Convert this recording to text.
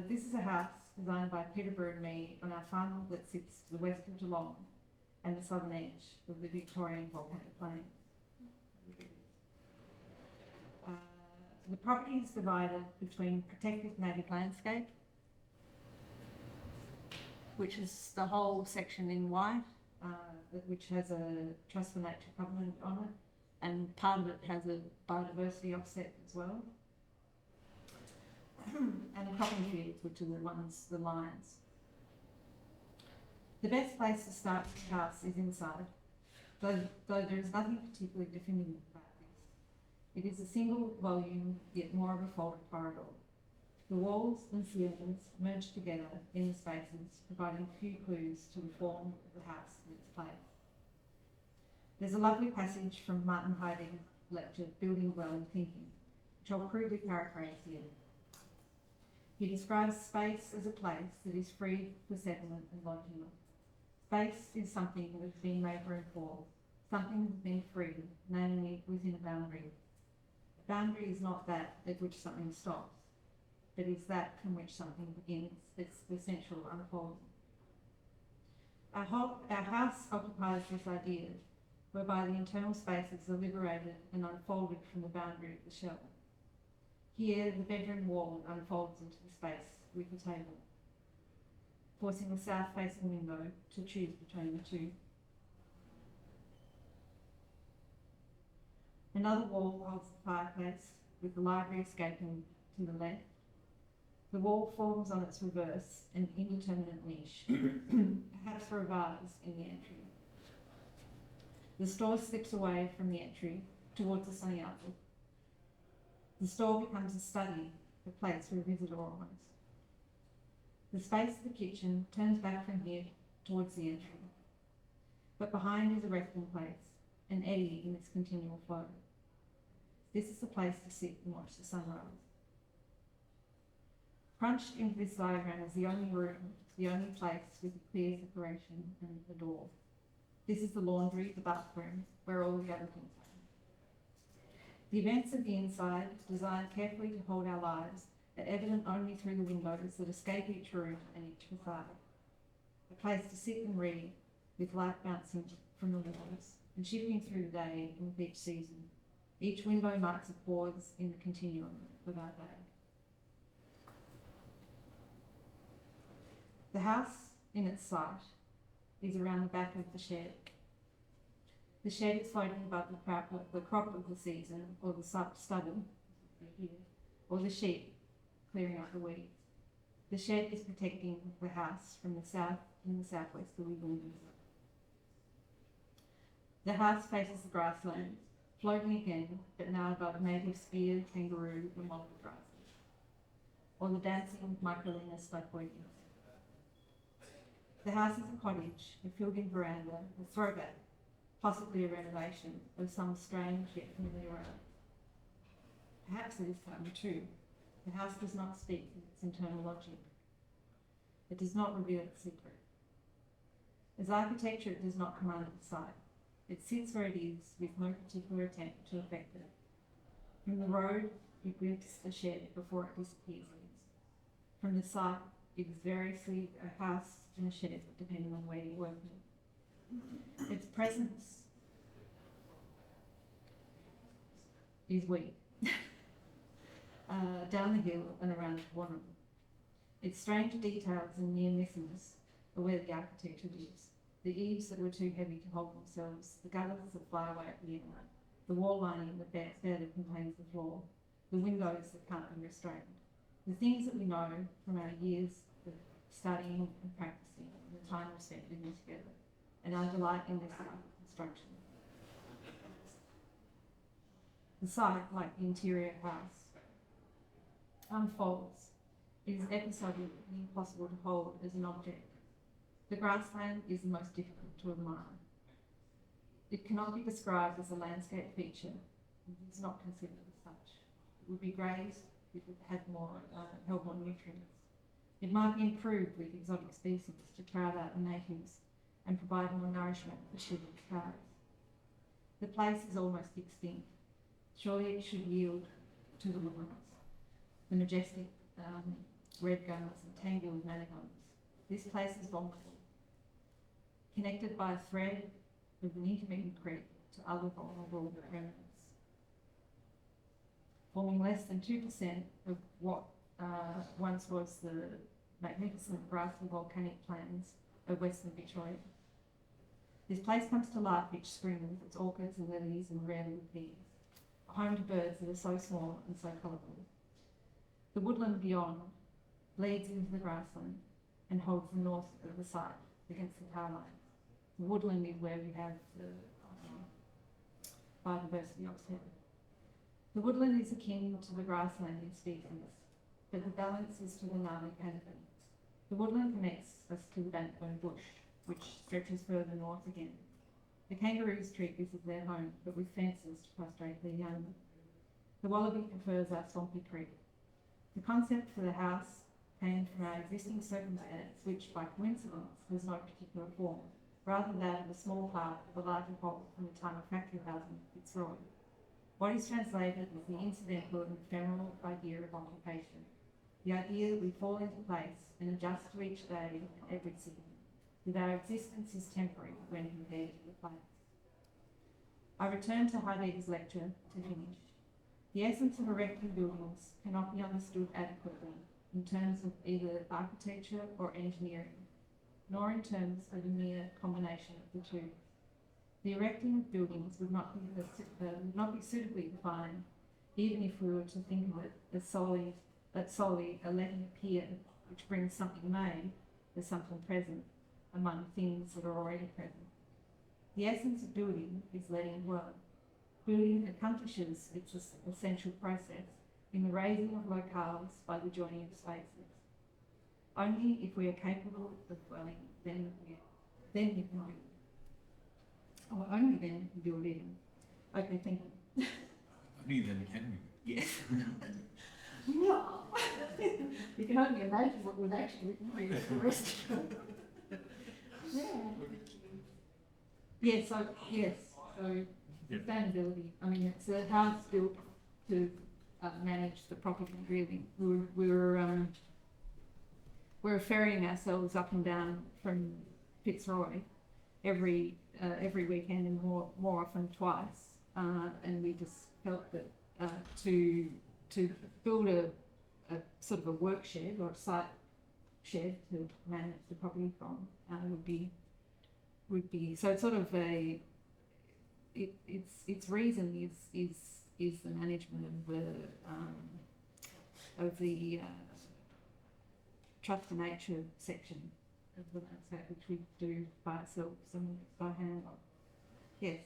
This is a house designed by Peterborough and me on our farm that sits to the west of Geelong and the southern edge of the Victorian volcanic plain. The property is divided between protected native landscape, which is the whole section in white, which has a Trust for Nature covenant on it, and part of it has a biodiversity offset as well. And the cropping fields, which are the lines. The best place to start with the house is inside, though there is nothing particularly definitive about this. It is a single volume, yet more of a folded corridor. The walls and ceilings merge together in the spaces, providing few clues to the form of the house and its place. There's a lovely passage from Martin Heidegger's lecture, Building Well and Thinking, which I'll crudely paraphrase here. He describes space as a place that is free for settlement and lodging. Space is something that has been made room for, something that has been free, namely within a boundary. A boundary is not that at which something stops, but is that from which something begins. It's the essential unfolding. Our house occupies this idea, whereby the internal spaces are liberated and unfolded from the boundary of the shell. Here, the bedroom wall unfolds into the space with a table, forcing the south-facing window to choose between the two. Another wall holds the fireplace, with the library escaping to the left. The wall forms on its reverse an indeterminate niche, perhaps for a vase in the entry. The store slips away from the entry towards the sunny outlook. The store becomes a study, a place for a visitor almost. The space of the kitchen turns back from here towards the entry, but behind is a resting place, an eddy in its continual flow. This is the place to sit and watch the sunrise. Crunched into this diagram is the only room, the only place with a clear separation and a door. This is the laundry, the bathroom, where all the other things happen. The events of the inside, designed carefully to hold our lives, are evident only through the windows that escape each room and each facade. A place to sit and read, with light bouncing from the walls and shifting through the day and with each season. Each window marks a pause in the continuum of our day. The house, in its site, is around the back of the shed. The shed is floating above the crop of the season, or the stubble, or the sheep clearing out the weeds. The shed is protecting the house from the south and the southwesterly winds. The house faces the grasslands, floating again, but now above native spear, kangaroo, and mullet grasses, or the dancing Michaelinus bipoides. The house is a cottage, a filled-in veranda, a throwback, possibly a renovation of some strange yet familiar era. Perhaps it is time too. The house does not speak of its internal logic. It does not reveal its secret. As architecture, it does not command its sight. It sits where it is with no particular attempt to affect it. From the road, you glimpse a shed before it disappears. From the site, it is variously a house and a shed, depending on where you work in. Its presence is weak. Down the hill and around Warren. Its strange details and near misses are where the architecture lives. The eaves that were too heavy to hold themselves, the gutters that fly away at the end, the wall lining that better contains the floor, the windows that can't be restrained. The things that we know from our years of studying and practicing, and the time we spent living together, and our delight in this art of construction. The site, like the interior house, unfolds. It is episodic and impossible to hold as an object. The grassland is the most difficult to admire. It cannot be described as a landscape feature. It is not considered as such. It would be grazed if it had held more nutrients. It might be improved with exotic species to crowd out the natives and provide more nourishment for sheep and cows. The place is almost extinct. Surely it should yield to the wilderness, the majestic red gums and tangled manigons. This place is vulnerable, connected by a thread with an intermittent creek to other vulnerable remnants. Forming less than 2% of what once was the magnificent grassy volcanic plains of Western Victoria. This place comes to life each spring with its orchids and lilies and rare little peas, a home to birds that are so small and so colourful. The woodland beyond bleeds into the grassland and holds the north of the site against the power lines. The woodland is where we have the biodiversity offset. The woodland is akin to the grassland in species, but the balance is to the gnarly canopy. The woodland connects us to the Bannockburn bush, which stretches further north again. The kangaroos treat this as their home, but with fences to frustrate their young. The wallaby prefers our swampy creek. The concept for the house came from our existing circumstance, which by coincidence has no particular form, rather than a small part of a larger whole from the time of factory housing in Fitzroy. What is translated is the incidental and ephemeral idea of occupation, the idea that we fall into place and adjust to each day and every season, that our existence is temporary when compared to the place. I return to Heidegg's lecture to finish. The essence of erecting buildings cannot be understood adequately in terms of either architecture or engineering, nor in terms of a mere combination of the two. The erecting of buildings would not be suitably defined, even if we were to think of it as solely a letting appear, which brings something made as something present among things that are already present. The essence of building is letting work. Building accomplishes its essential process in the raising of locales by the joining of spaces. Only if we are capable of dwelling, then we can build. Oh, only then we can build in. Okay, thank you. Only then can we? Yes. No. You can only imagine what would actually be the rest of it. Yeah. Yes, so sustainability. I mean, it's a house built to manage the property. Really, we're ferrying ourselves up and down from Fitzroy every weekend, and more often twice. And we just felt that to build a sort of a work shed or a site shed to manage the property from would be so. It's sort of its reason is the management of the Trust for Nature section of the landscape, which we do by ourselves and by hand. Yes.